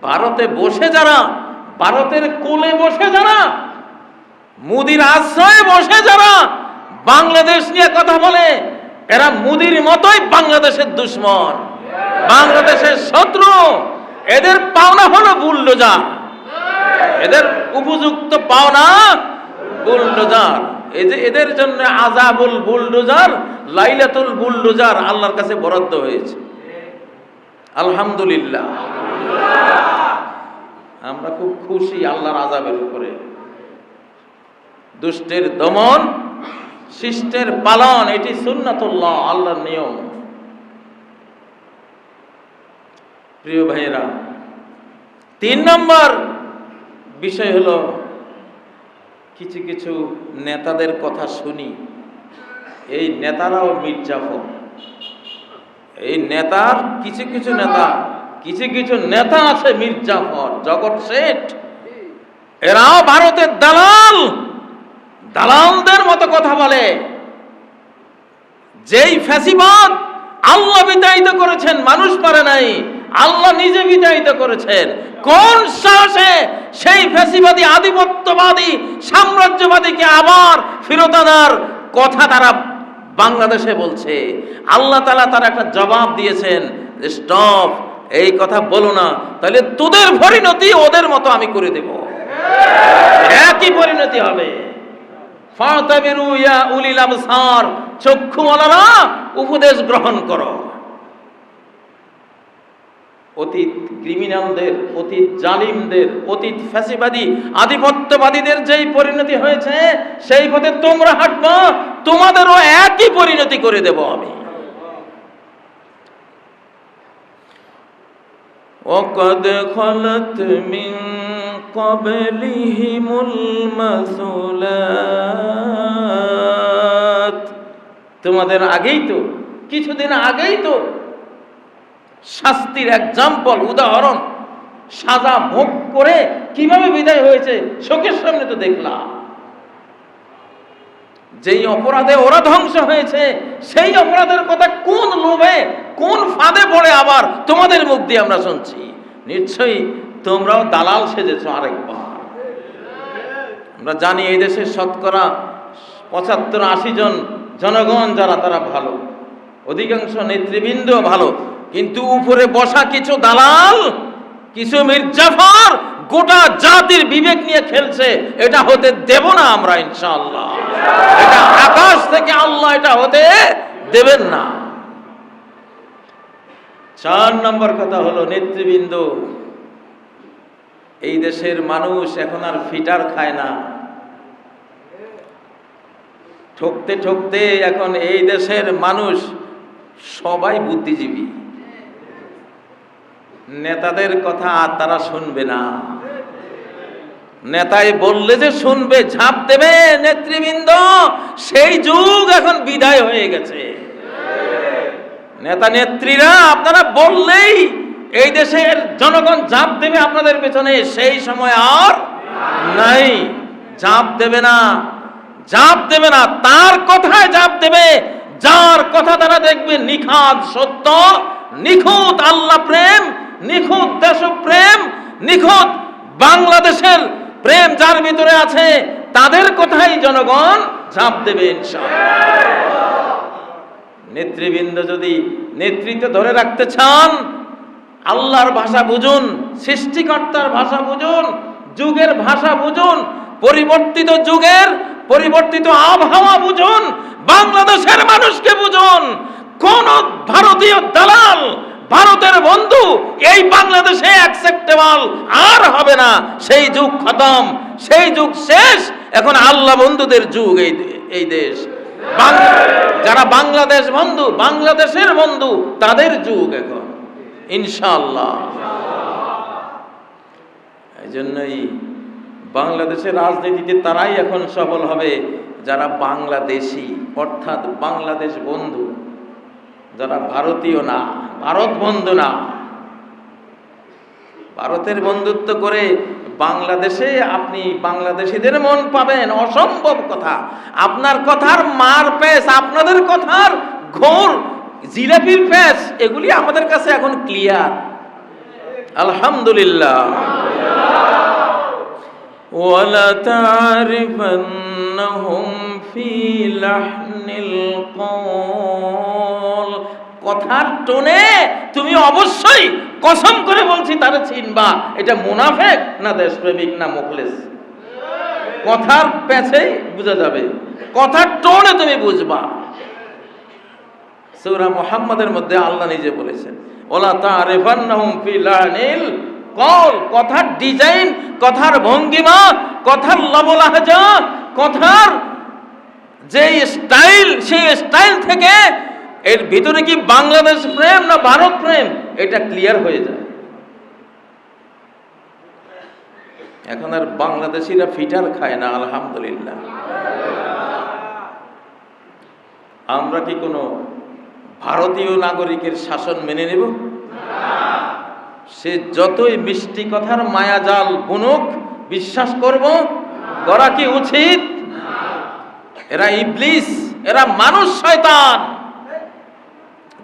ভারতে বসে যারা, ভারতের কোলে বসে যারা, মোদির আশ্রয়ে বসে যারা বাংলাদেশ নিয়ে কথা বলে, এরা মোদির মতোই বাংলাদেশের দুশ্মন, বাংলাদেশের শত্রু। এদের পাওনা হলো বুলডোজার, এদের উপযুক্ত পাওনা বুলডোজার। এই যে এদের জন্য আযাবুল বুলডোজার, লাইলাতুল বুলডোজার আল্লাহর কাছে বরাদ্দ হয়েছে। আলহামদুলিল্লাহ, আমরা খুব খুশি আল্লাহর আযাবের উপরে। দুষ্টের দমন, শিষ্টের পালন, এটি সুন্নাতুল্লাহ, আল্লাহর নিয়ম। প্রিয় ভাইয়েরা, 3 নম্বর বিষয় হলো কিছু কিছু নেতাদের কথা শুনি। এই নেতারাও মির্জাফর। এই নেতার কিছু কিছু নেতা আছে মির্জাফর, জগৎ শেঠ। এরাও ভারতের দালাল, দালালদের মতো কথা বলে। যেই ফ্যাসিবাদ আল্লাহ বিতাড়িত করেছেন, মানুষ পারে নাই, আল্লাহ নিজে বিতাড়িত করেছেন। কোন সাহসে সেই ফ্যাসিবাদী, আধিপত্যবাদী, সাম্রাজ্যবাদীকে আবার ফেরত আনার কথা তারা বাংলাদেশে বলছে? আল্লাহ তাআলা তার একটা জবাব দিয়েছেন, স্টপ, এই কথা বলো না, তাহলে তোদের পরিণতি ওদের মতো আমি করে দেব। একই পরিণতি হবে। ফাতাবিরু ইয়া উলিল আবসার, চক্ষুওয়ালারা উপদেশ গ্রহণ করো। অতীত ক্রিমিনালদের, অতীত জালিমদের, অতীত ফ্যাসিবাদী, আধিপত্যবাদীদের যেই পরিণতি হয়েছে, সেই পথে তোমরা হাঁটবা, তোমাদেরও একই পরিণতি করে দেব আমি। وَقَدْ خَلَتْ مِنْ قَبْلِهِمُ الْمَثُلَاتُ, তোমাদের আগেই তো, কিছুদিন আগেই তো শাস্তির এক্সাম্পল, উদাহরণ, সাজা ভোগ করে কিভাবে বিদায় হয়েছে চোখের সামনে তো দেখলাম। যেই অপরাধে ওরা ধ্বংস হয়েছে, সেই অপরাধের কথা কোন লোভে, কোন ফাঁদে পড়ে আবার তোমাদের মুখ দিয়ে আমরা শুনছি। নিশ্চয়ই তোমরাও দালাল সেজেছো আরেকবার। আমরা জানি এই দেশের শতকরা 75-80 জন জনগণ যারা, তারা ভালো, অধিকাংশ নেতৃবৃন্দ ভালো, কিন্তু উপরে বসা কিছু দালাল, কিছু মির্জাফর গোটা জাতির বিবেক নিয়ে খেলছে। এটা হতে দেব না আমরা, ইনশাআল্লাহ। এটা আকাশ থেকে আল্লাহ এটা হতে দেবেন না। 4 নম্বর কথা হলো নেতৃবৃন্দ। এই দেশের মানুষ এখন আর ফিটার খায় না। ঠকতে ঠকতে এখন এই দেশের মানুষ সবাই বুদ্ধিজীবী। নেতাদের কথা আর তারা শুনবে না। নেতাই বললে যে শুনবে, ঝাঁপ দেবে নেতৃবৃন্দ, সেই যুগ এখন বিদায় হয়ে গেছে। নেতা নেত্রীরা আপনারা বললেই এই দেশের জনগণ ঝাঁপ দেবে আপনাদের পেছনে, সেই সময় আর নাই। ঝাঁপ দেবে না, ঝাঁপ দেবে না, তার কথায় ঝাঁপ দেবে যার কথা তারা দেখবে নিখাদ সত্য, নিখুঁত আল্লাহ প্রেম, নিখুঁত দেশপ্রেম, নিখুঁত বাংলাদেশের প্রেম যার ভিতরে আছে, তাদের কথাই জনগণ ঝাঁপ দেবে ইনশাআল্লাহ। নেতৃবৃন্দ যদি নেতৃত্ব ধরে রাখতে চান, আল্লাহর ভাষা বুঝুন, সৃষ্টিকর্তার ভাষা বুঝুন, যুগের ভাষা বুঝুন, পরিবর্তিত যুগের পরিবর্তিত আবহাওয়া বুঝুন, বাংলাদেশের মানুষকে বুঝুন। কোন ভারতীয় দালাল, ভারতের বন্ধু এই বাংলাদেশে অ্যাকসেপ্টেবল আর হবে না। সেই যুগ খতম, সেই যুগ শেষ। এখন আল্লাহ বন্ধুদের যুগ এই দেশ। যারা বাংলাদেশ বন্ধু, বাংলাদেশের বন্ধু, তাদের যুগ এখন ইনশাআল্লাহ। এই জন্যই বাংলাদেশের রাজনীতিতে তারাই এখন সফল হবে যারা বাংলাদেশি, অর্থাৎ বাংলাদেশ বন্ধু, যারা ভারতীয় না, ভারত বন্ধু না। ভারতের বন্ধুত্ব করে বাংলাদেশে আপনি বাংলাদেশিদের মন পাবেন, অসম্ভব কথা। আপনার কথার মার পেস, আপনাদের কথার ঘোর জিলাপির পেস, এগুলি আমাদের কাছে এখন ক্লিয়ার। আলহামদুলিল্লাহ। ওয়ালা তারিফান্নাহুম ফি লাহনিল কওল, কথার টোনে তুমি অবশ্যই কসম করে বলছি তারে চিনবা, এটা মুনাফিক না দেশপ্রেমিক না মুখলিস। কথার পেছেই বোঝা যাবে, কথার টোনে তুমি বুঝবা। সূরা মুহাম্মাদের মধ্যে আল্লাহ নিজে বলেছেন, ওয়ালা তারিফান্নাহুম ফি লাহনিল কওল, কথার ডিজাইন, কথার ভঙ্গিমা, কথার লবলাহজা, কথার যে স্টাইল, সেই স্টাইল থেকে এর ভিতরে কি বাংলাদেশ প্রেম না ভারত প্রেম এটা ক্লিয়ার হয়ে যায়। এখন আর বাংলাদেশিরা ফিটার খায় না, আলহামদুলিল্লাহ। আমরা কি কোনো ভারতীয় নাগরিকের শাসন মেনে নেব? সে যতই মিষ্টি কথার মায়াজাল বুনুক, বিশ্বাস করব? করা কি উচিত? এরা ইবলিস, এরা মানুষ শয়তান।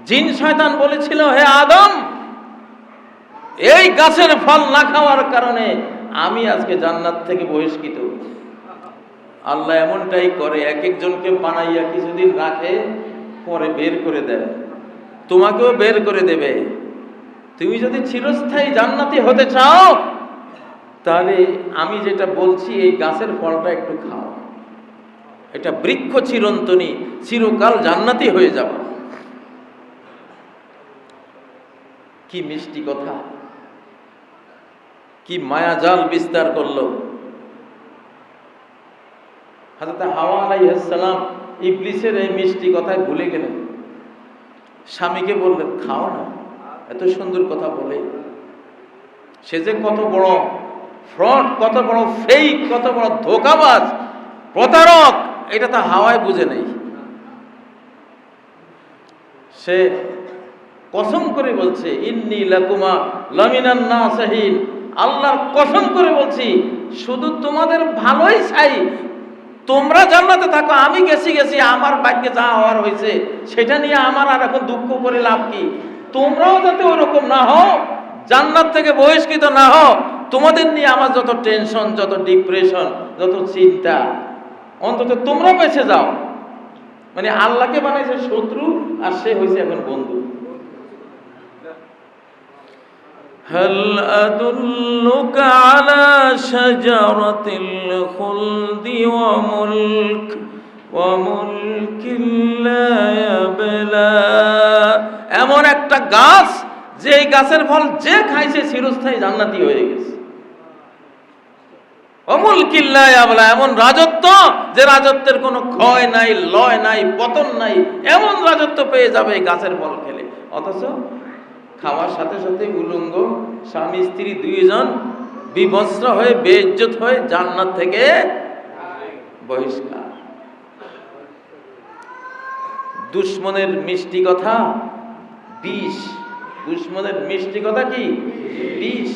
জিন শয়তান বলেছিল, হে আদম, এই গাছের ফল না খাওয়ার কারণে আমি আজকে জান্নাত থেকে বহিষ্কৃত। আল্লাহ এমনটাই করে, এক একজনকে বানাইয়া কিছুদিন রাখে, পরে বের করে দেয়। তোমাকেও বের করে দেবে। তুমি যদি চিরস্থায়ী জান্নাতি হতে চাও, তাহলে আমি যেটা বলছি এই গাছের ফলটা একটু খাও, এটা বৃক্ষ চিরন্তনী, চিরকাল জান্নাতি হয়ে যাবে। কি মিষ্টি কথা, কি মায়াজাল বিস্তার করলো। হযরত হাওয়া আলাইহিস সালাম ইবলিসের এই মিষ্টি কথায় ভুলে গেলেন। স্বামীকে বললেন, খাও না, এত সুন্দর কথা বলে। সে যে কত বড় ফ্রড, কত বড় ফেক, কত বড় ধোঁকাবাজ, প্রতারক, এটা তো হাওয়ায় বুঝে নেই। সে কসম করে বলছে, ইন্নী লাকুমা লামিনান নাসিহিন, আল্লাহর কসম করে বলছি শুধু তোমাদের ভালোই চাই, তোমরা জান্নাতে থাকো, আমি গেছি, আমার ভাগ্যে যা হওয়ার হয়েছে সেটা নিয়ে আমার আর এখন দুঃখ করে লাভ কি? তোমরাও যাতে ওরকম না হও, জান্নাত থেকে বহিষ্কৃত না হও, তোমাদের নিয়ে আমার যত টেনশন, যত ডিপ্রেশন, যত চিন্তা, অন্তত তোমরা বেঁচে যাও। মানে আল্লাহকে বানাইছে শত্রু, আর সে হয়েছে এখন বন্ধু। هل أدلك على شجرة الخلد وملك لا يبلى, এমন একটা গাছ যে এই গাছের ফল যে খাইছে চিরস্থায়ী জান্নাতি হয়ে গেছে। وملك لا يبلى, এমন রাজত্ব যে রাজত্বের কোনো ক্ষয় নাই, লয় নাই, পতন নাই, এমন রাজত্ব পেয়ে যাবে এই গাছের ফল খেলে। অথচ খাওয়ার সাথে সাথে উলঙ্গ স্বামী স্ত্রী দুইজন বিবস্ত্র হয়ে বেইজ্জত হয়ে জান্নাত থেকে বহিষ্কার। দুশ্মনের মিষ্টি কথা বিষ, দুশ্মনের মিষ্টি কথা কি বিষ।